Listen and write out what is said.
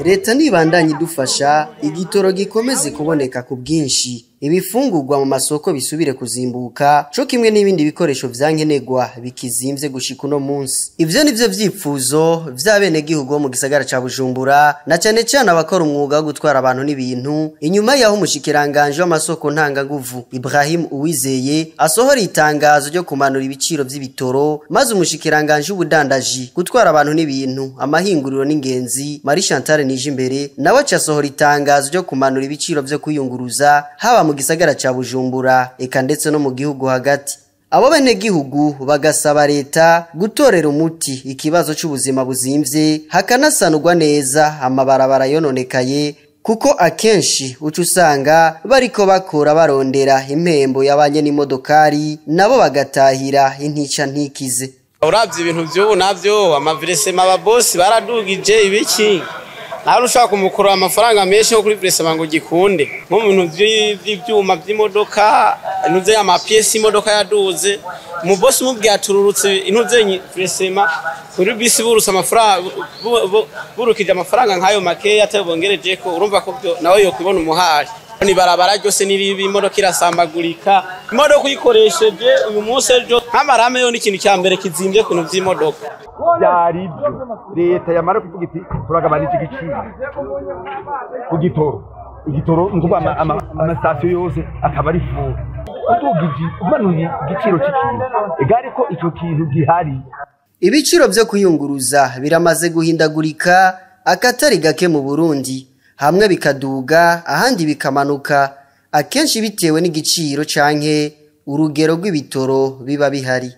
Leta nibandanye idufasha igitoro gikomeze kuboneka ku bwinshi, ibifungurwa mu masoko bisubire kuzimbuka, co kimwe n'ibindi bikoresho vyankenerwa bikizimvye gushika uno munsi. Ivyo nivyo vyifuzo vy'abenegihugu mu gisagara ca Bujumbura, na cane cane abakora umwuga wo gutwara abantu n'ibintu, inyuma yaho umushikiranganje w'amasoko ntanganguvu Ibrahim Uwizeye asohora itangazo ryo kumanura ibiciro vy'ibitoro, maze umushikiranganje w'ubudandaji gutwara abantu n'ibintu, amahinguriro n'ingenzi Marie Chantal Nijimbere nawe acasohora itangazo ryo kumanura ibiciro vyo kwiyunguruza haba mu gisagara ca Bujumbura eka ndetse no mu gihugu hagati. Abo benegihugu bagasaba leta gutorera umuti ikibazo c'ubuzima buzimvye, hakanasanurwa neza amabarabara yononekaye, kuko akenshi uca usanga bariko bakora barondera impembo y'abanye n'imodokari nabo bagatahira intica ntikize. Uravye ibintu vy'ubu navyo amaviresema ababosi baradugije ibiki, naho ushaka kumukura amafaranga menshi yo kuri viresema ngo gikunde, nko mu bintu vy'ivyuma vy'imodoka, intuze y'amapiesi imodoka yaduze, umubosi mubwiye atururutse intuze viresema kuri bisi buruse amafaranga burukije amafaranga nkayo make atabongereje ko urumva ko nawe yo kubona umuhari. Ni barabara ryose niribi imodoka irasambagurika, imodoka uyikoresheje uyu munsi ejo nk'amarame yo n'ikintu cya mbere kizimvye ku bintu vy'imodoka. Byari byo leta yamara kuvuga iti turagabanije igiciro ku igitoro nguba amasitasiyo yose akaba ari fu utugiji umanuye igiciro cy'ikintu egari ko ico kintu gihari. Ibiciro vyo kuyunguruza biramaze guhindagurika akatari gake mu Burundi, hamwe bikaduga ahandi bikamanuka, akenshi bitewe n'igiciro canke urugero rw'ibitoro biba bihari.